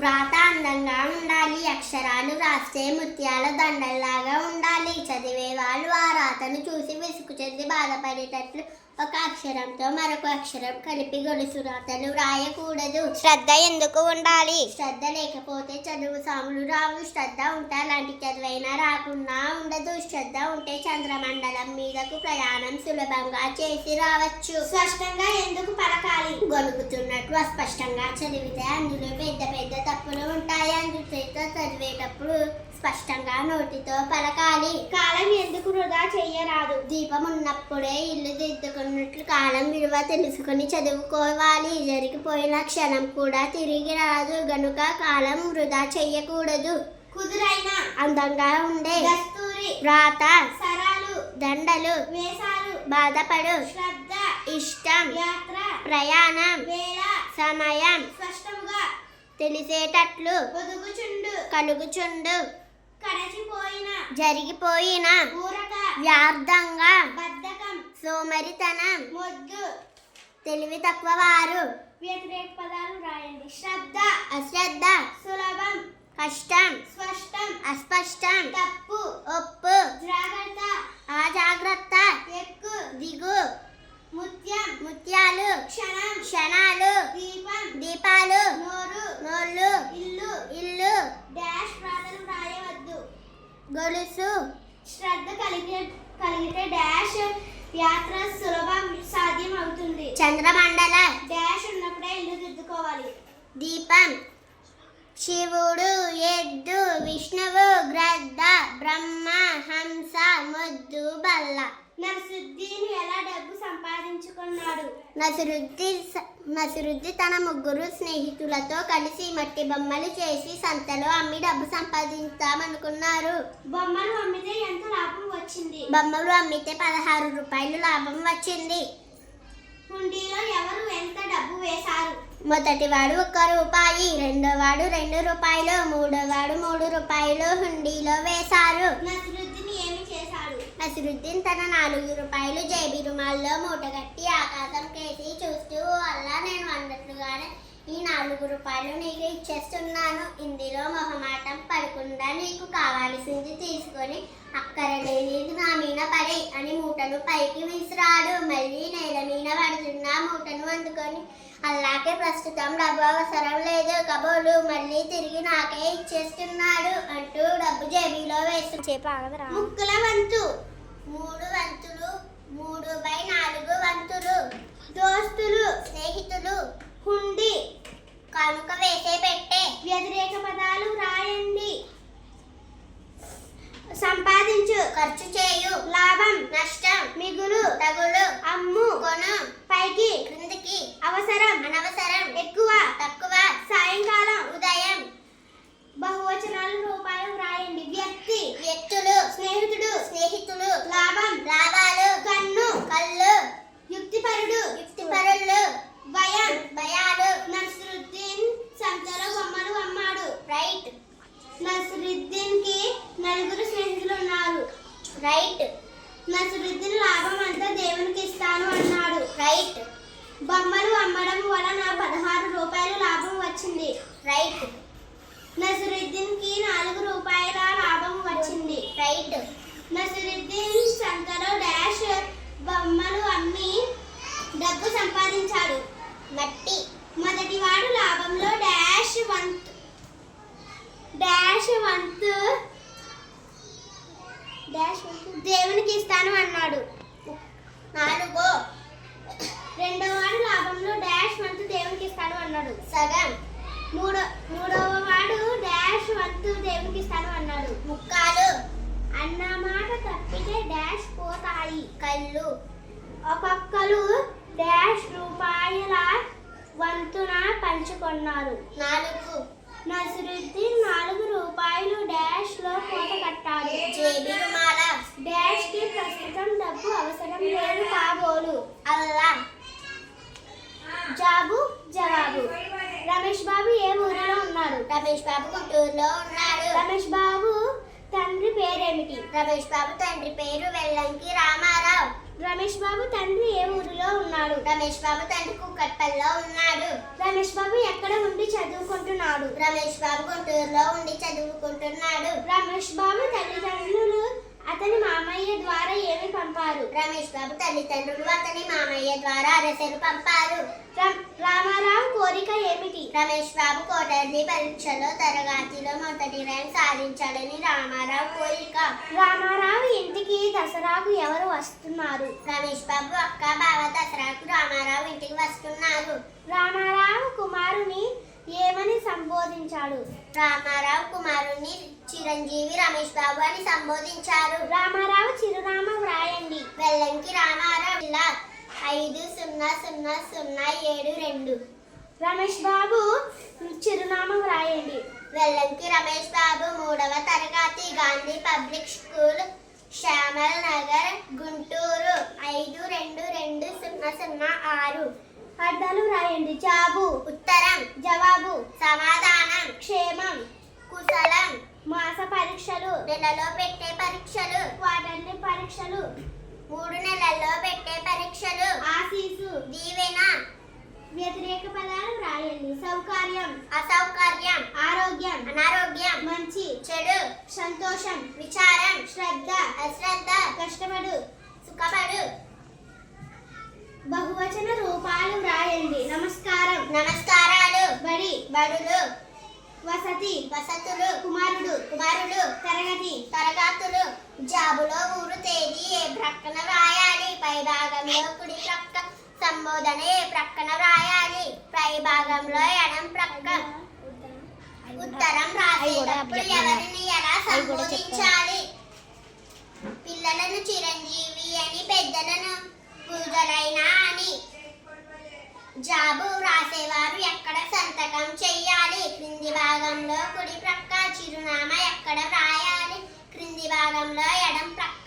వ్రాత అందంగా ఉండాలి. అక్షరాలు రాస్తే ముత్యాల దండల్లాగా ఉండాలి. చదివే వాళ్ళు ఆ రాతను చూసి విసుగు చెంది బాధపడేటట్లు ఒక అక్షరంతో మరొక అక్షరం కలిపి గొలుసు రాతలు రాయకూడదు. శ్రద్ధ ఎందుకు ఉండాలి? శ్రద్ధ లేకపోతే చదువు సాములు రావు. శ్రద్ధ ఉంటే అలాంటి చదువైనా రాకుండా ఉండదు. శ్రద్ధ ఉంటే చంద్రమండలం మీదకు ప్రయాణం సులభంగా చేసి రావచ్చు. స్పష్టంగా ఎందుకు పలకాలి? గొలుగుతున్నట్లు అస్పష్టంగా చదివితే అందులో పెద్ద పెద్ద తప్పులు ఉంటాయి. అందుచేత చదివేటప్పుడు స్పష్టంగా నోటితో పలకాలి. కాలం ఎందుకు వృధా చెయ్యరాదు? దీపం ఉన్నప్పుడే ఇల్లు దిద్దుకున్నట్లు కాలం విలువ తెలుసుకొని చదువుకోవాలి. జరిగిపోయిన క్షణం కూడా తిరిగి రాదు గనుక కాలం వృధా చెయ్యకూడదు. కుదురైన అందంగా ఉండే దస్తూరి వ్రాత సరాలు దండలు వేసాలు బాధపడు శ్రద్ధ ఇష్టం యాత్ర ప్రయాణం వేళ సమయం స్పష్టముగా తెలిసేటట్లు ఒదుగుచుండు కలుగుచుండు కడచిపోయిన జరిగిపోయిన ఊరక వ్యర్థంగా బద్ధకం సోమరితనం మొద్దు తెలివి తక్కువ వారు. వ్యతిరేక పదాలు రాయండి. శ్రద్ధ అశ్రద్ధ సులభం కష్టం స్పష్టం అస్పష్టం తప్పు ఒప్పు జాగ్రత్త అజాగ్రత్త ఎక్కు దిగు ముత్యం ముత్యాలు క్షణం క్షణాలు దీపం దీపాలు నోరు నోళ్ళు ఇల్లు ఇల్లు డాష్ ప్రాతలు రాయవద్దు. గొలుసు శ్రద్ధ కలిగితే డాష్ యాత్ర సులభం సాధ్యం అవుతుంది. చంద్రమండల డాష్ ఉన్నప్పుడే ఇల్లు దిద్దుకోవాలి. దీపం శివుడు ఎద్దు విష్ణువు గ్రద్ద బ్రహ్మ హంస మొద్దు బల్ల. నర్సుద్దీన్ ఎలా డబ్బు సంపాదించుకున్నాడు? నసిరుద్దీన్ తన ముగ్గురు స్నేహితులతో కలిసి మట్టి బొమ్మలు చేసి సంతలో అమ్మి డబ్బు సంపాదించామనుకున్నారు. బొమ్మలు అమ్మితే ఎంత లాభం వచ్చింది? బొమ్మలు అమ్మితే 16 రూపాయలు లాభం వచ్చింది. హుండీలో ఎవరు ఎంత డబ్బు వేశారు? మొదటివాడు 1 రూపాయి, రెండోవాడు 2 రూపాయలు, మూడోవాడు 3 రూపాయలు హుండీలో వేశారు. నసిరుద్దీన్ ఏమి చేశాడు? నసిరుద్దీన్ తన 4 రూపాయలు జేబీ రుమాల్లో మూటగట్టి ఆకాశం కేసి చూస్తూ, అలా నేను అన్నట్లుగానే ఈ 4 రూపాయలు నీకు ఇచ్చేస్తున్నాను. ఇందులో మొహమాటం పడకుండా నీకు కావాల్సింది తీసుకొని అక్కరలేనిది నా మీద పడి అని మూటను పైకి విసిరాడు. మళ్ళీ నేల మీద పడుతున్న మూటను అందుకొని, అల్లాకే ప్రస్తుతం డబ్బు అవసరం లేదు కబోలు, మళ్ళీ తిరిగి నాకే ఇచ్చేస్తున్నాడు అంటూ డబ్బు జేబీలో వేసి ముక్కుల వంతు 3 వంతులు 3/4 వంతులు. దోస్తులు స్నేహితులు హుండీ కనుక వేసే పెట్టే. వ్యతిరేక పదాలు రాయండి. సంపాదించు ఖర్చు చేయు లాభం నష్టం మిగులు తగులు అమ్ము కొను పైకి క్రిందికి అవసరం అనవసరం ఎక్కువ తక్కువ సాయంకాలం ఉదయం. బహువచనాలు రూపాయలు రాయండి. వ్యక్తి వ్యక్తులు స్నేహితుడు స్నేహితులు లాభం లాభాలు కన్ను కళ్ళు యుక్తిపరుడు యుక్తిపరులు భయం భయాలు. నస్రుద్దీన్ సంతలో బొమ్మలు అమ్మాడు. రైట్ నస్రుద్దీన్ కి 4 స్నేహితులు ఉన్నారు. రైట్ నస్రుద్దీన్ లాభం అంతా దేవునికి ఇస్తాను అన్నాడు. రైట్ బొమ్మలు అమ్మడం వలన 16 రూపాయలు లాభం వచ్చింది. రైట్ నస్రుద్దీన్ కి 4 రూపాయల లాభం వచ్చింది. రైట్ నస్రుద్దీన్ సంతలో డాష్ బొమ్మలు అమ్మి డబ్బు సంపాదించాడు. మట్టి మొదటివాడు లాభంలో డాష్ వంతు దేవునికి ఇస్తాను అన్నాడు. 4 రెండవవాడు లాభంలో డాష్ వంతు దేవునికి ఇస్తాను అన్నాడు. సగం. మూడవ వాడు డాష్ వంతు దేవునికి ఇస్తాను అన్నాడు. ముక్కాలు. అన్నమాట తప్పితే డాష్ పోతాయి. కళ్ళు. ఒక్కొక్కరు డాష్ రూపాయల వంతున పంచుకున్నారు. 4 నసిరుద్దీన్ 4 రూపాయలు డాష్ లో కోత కట్టాడు. జేబీ రుమాల. డాష్ కి ప్రస్తుతం డబ్బు అవసరం లేదు కాబోలు. అల్లా. జవాబు రమేష్ బాబు ఏ ఊరిలో ఉన్నాడు? రమేష్ బాబు గుంటూరులో ఉన్నాడు. రమేష్ బాబు తండ్రి పేరేమిటి? రమేష్ బాబు తండ్రి పేరు వెల్లంకి రామారావు. రమేష్ బాబు తండ్రి ఏ ఊరిలో ఉన్నాడు? రమేష్ బాబు తండ్రి కుక్కట్పల్లిలో ఉన్నాడు. రమేష్ బాబు ఎక్కడ ఉండి చదువుకుంటున్నాడు? రమేష్ బాబు గుంటూరులో ఉండి చదువుకుంటున్నాడు. రమేష్ బాబు తల్లిదండ్రులు అతని మామయ్య ద్వారా ఏమి పంపారు? రమేష్ బాబు తల్లిదండ్రులు అతని మామయ్య ద్వారా అరసెలు పంపారు. రామారావు కోరిక ఏమిటి? రమేష్ బాబు కోటర్లీ పరీక్షలో తరగతిలో మొదటి ర్యాంక్ సాధించాలని రామారావు కోరిక. రామారావు ఇంటికి దసరాకు ఎవరు వస్తున్నారు? రమేష్ బాబు అక్క బావ దసరాకు రామారావు ఇంటికి వస్తున్నారు. రామారావు కుమారుని ఏమని సంబోధించాడు? రామారావు కుమారుని చిరంజీవి రమేష్ బాబు అని సంబోధించారు. రామారావు చిరునామా వ్రాయండి. వెల్లంకి రామారావు జిల్లా 500072. రమేష్ బాబు చిరునామా వ్రాయండి. వెల్లంకి రమేష్ బాబు 3వ తరగతి గాంధీ పబ్లిక్ స్కూల్ శ్యామల్ నగర్ గుంటూరు 522006. అర్థాలు వ్రాయండి. జాబు ఉత్తరం, జవాబు, సమాధానం, క్షేమం, కుశలం, మాస పరీక్షలు, నెలలో పెట్టే పరీక్షలు, క్వార్టర్లీ పరీక్షలు, 3 నెలల్లో పెట్టే పరీక్షలు, ఆశీసు, దీవెన. వ్యతిరేక పదాలు వ్రాయండి. సౌకర్యం, అసౌకర్యం, ఆరోగ్యం, అనారోగ్యం, మంచి, చెడు, సంతోషం, విచారం, శ్రద్ధ, అశ్రద్ధ, కష్టపడు, సుఖపడు. బహువచన రూపాలు వ్రాయండి. నమస్కారం, నమస్కారాలు, బడి, బడులు, వసతి, వసతులు, కుమారుడు, కుమారులు, తరగతి, తరగతులు. జాబులో ఊరు తేదీ ఏ ప్రక్కన వ్రాయాలి? పై భాగంలో కుడి ప్రక్క సంబోధన ఏ ప్రక్కన వ్రాయాలి? పై భాగంలో ఎడం ప్రక్క. ఉత్తరం రాసేటప్పుడు ఎవరిని ఎలా సంబోధించాలి? పిల్లలను చిరంజీవి అని, పెద్దలను పూజలైనా అని. జాబు రాసేవారు ఎక్కడ సంతకం చెయ్యాలి? క్రింది భాగంలో కుడి ప్రక్క. చిరునామా ఎక్కడ వ్రాయాలి? క్రింది భాగంలో ఎడం ప్రక్క.